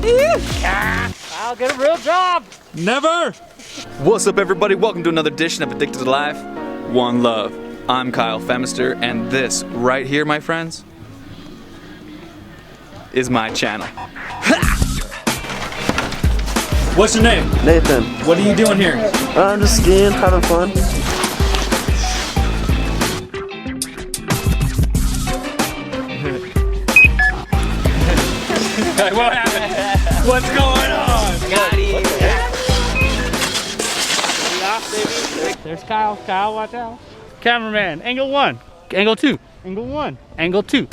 I'll get a real job. Never! What's up, everybody? Welcome to another edition of Addicted to Life 1Love. I'm Kyle Femister, and this right here, my friends, is my channel. What's your name? Nathan. What are you doing here? I'm just skiing, having fun. What happened? What's going on? There's Kyle. Kyle, watch out. Cameraman, angle one. Angle two. Angle one. Angle two.